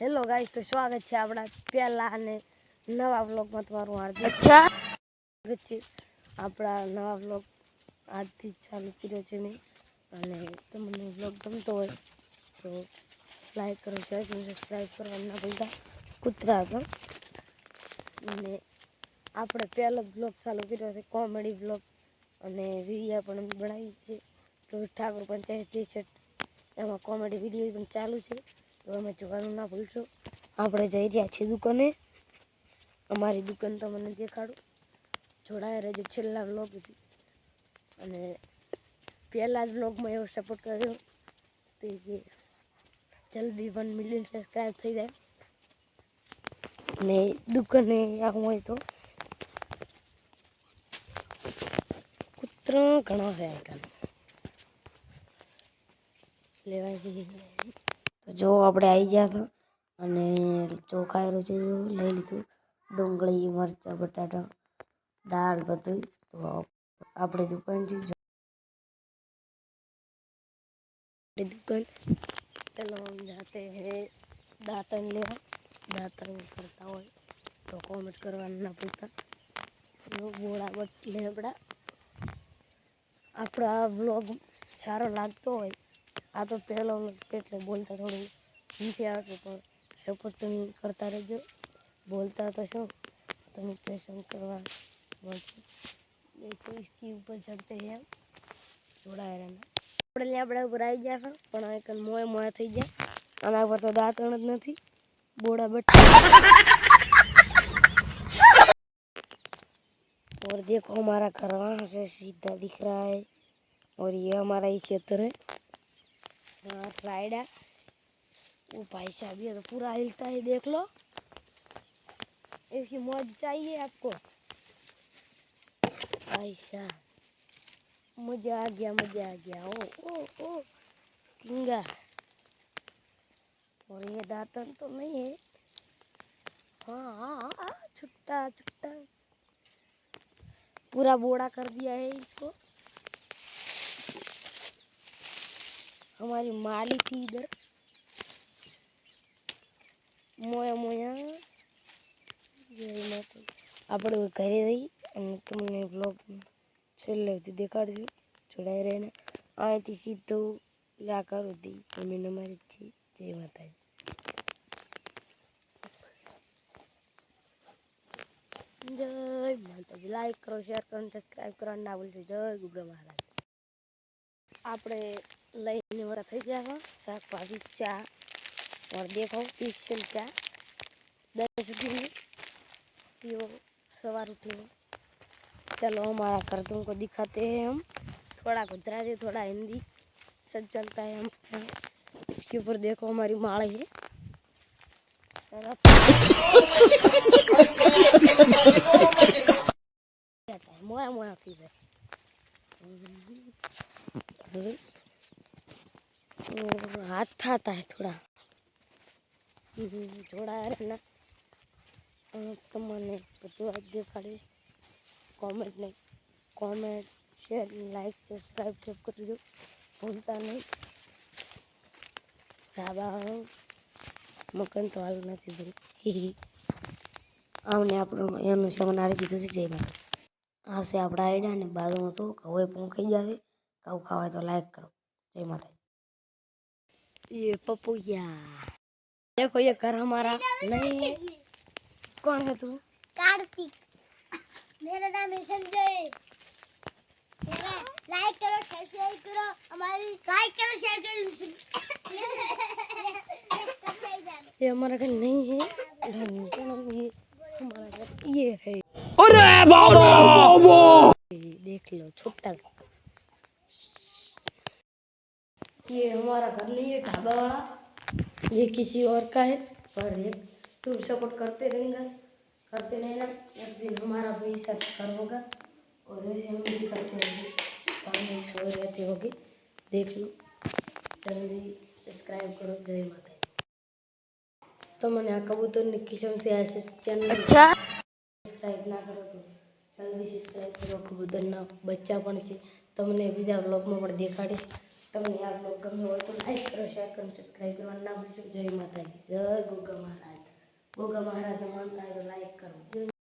Hello guys, તો સ્વાગત છે આપણા પહેલા અને નવા વ્લોગમાં તમારું હાર્દિક સ્વાગત છે। આપણા નવા વ્લોગ આજથી ચાલુ કર્યો છે મેં, અને તમને વ્લોગ ગમતો હોય તો લાઈક કરો, શેર કરો, સબસ્ક્રાઈબ કરવા ના ભૂલતા। કૂતરા હતો અને આપણે પહેલો વ્લોગ ચાલુ કર્યો છે કોમેડી વ્લોગ, અને વિડીયો પણ બનાવી છે રોહિત ઠાકોર પંચાયત ટી-શર્ટ, એમાં કોમેડી વિડીયો પણ ચાલુ છે, તો અમે જોવાનું ના ભૂલશો। આપણે જઈ રહ્યા છીએ દુકાને, અમારી દુકાન તમને દેખાડું, જોડાયા રહેજો છેલ્લા વ્લોગ સુધી। અને પહેલા જ વ્લોગમાં એવો સપોર્ટ કર્યો તો કે જલ્દી 1 મિલિયન સબસ્ક્રાઈબ થઈ જાય, અને દુકાને આવું હોય તો કૂતરા ઘણા છે આજકાલ લેવાય છે। તો જો આપણે આવી ગયા હતા અને ચોખાયેલું છે, લઈ લીધું, ડુંગળી, મરચાં, બટાટા, દાળ બધું। તો આપણી દુકાન છે, दुकान चलो हम जाते हैं दातन लेवा। दातन करता हो तो कॉमेंट करवा ना भूलता। बोड़ा बट लेबड़ा आपड़ा व्लॉग सारो लागतो हो आ तो पहलो એટલે બોલતા થોડું નીચે આવતું, પણ સપોર્ટ તમે કરતા રહેજો। બોલતા तो શું તમે ક્વેશ્ચન કરવા બોલશો, देखो इसके ऊपर चढ़ते हैं थोड़ा रहना। આપણે આપણા ઉપર આવી ગયા હતા, પણ આ કલ મોય મોય થઈ ગયા, આના પર તો દાંતણ જ નથી, બોડા બટ। और देखो हमारा घर वहाँ से सीधा दिख रहा है, और ये हमारा ही क्षेत्र है। राइडा वो भाई साहब ये तो पूरा हिलता है, देख लो, इसकी मौज चाहिए आपको भाई साहब। मजा आ गया, मजा आ गया। ओ ओ ओ किंगा। और ये दातन तो नहीं है, हाँ हाँ हाँ, छुट्टा छुट्टा पूरा बोड़ा कर दिया है इसको। हमारी माली थी इधर मोया मोया, આપણે ઘરે રહી અને તમને બ્લોગ છેલ્લે સુધી દેખાડશું, જોડાઈ રહેને। અહીંથી સીધું લાકડ સુધી જમીન અમારી છે। જય માતાજી। જય માતાજી। લાઈક કરો, શેર કરો, સબસ્ક્રાઈબ કરવા ના ભૂલશો। જય ગુગા મહારાજ। આપણે લઈને વરા થઈ ગયા હતા શાકભાજી, चा, और देखो स्पेशल चा 10 रुपये में पियो सवार उठे। चलो हमारा घर तुमको दिखाते हैं हम, थोड़ा गुजराती थोड़ा हिंदी सब चलता है हम। इसके ऊपर देखो हमारी माड़ी है, मोया मोया थी हाथ था है थोड़ा थोड़ा रहना। તમને બધું આજ દેખાડીશ। કોમેન્ટ શેર લાઈક સબસ્ક્રાઈબ सब કરી દો, ભૂલતા નહીં। ધાબા મકાન તો હાલ નથી દઉં, આવને આપણું એનું સામાન આવી દીધું છે। જય માતા। આ છે આપણા આઈડા ને બાજુમાં તો હવે પહોંચાઈ જાય, કાઉ ખાવાય તો લાઈક કરો। જય માતા। ये पपुया देखो, ये घर हमारा नहीं है। कौन है तू? कार्तिक। मेरा नाम है संजय। लाइक करो, सब्सक्राइब करो, हमारी लाइक करो, शेयर करो। ये हमारा घर नहीं है, ये हमारा घर ये है। अरे बाबा देख लो छोटा सा, ये हमारा घर नहीं है ढाबा वाला, ये किसी और का है। पर तुम सपोर्ट करते रहेंगे, करते रहना, एक दिन हमारा भी ऐसा घर होगा, और वैसे हम भी करते रहेंगे, पानी सो रहते होगे, देख लो। जल्दी सब्सक्राइब करो। जय माता। तो मैंने आ कबूतर ने किस्म से ऐसे चैनल अच्छा सब्सक्राइब ना करो तो जल्दी सब्सक्राइब करो। कबूतर ना बच्चा पण છે, તમને બીજા વ્લોગમાં પણ દેખાડીશ। તમને આ બ્લોગ ગમ્યો હોય તો લાઈક કરો, શેર કરો, સબસ્ક્રાઈબ કરવાનું ના ભૂલશો. જય માતાજી, જય ગોગા મહારાજ. ગોગા મહારાજને માનતા હોય તો લાઈક કરો.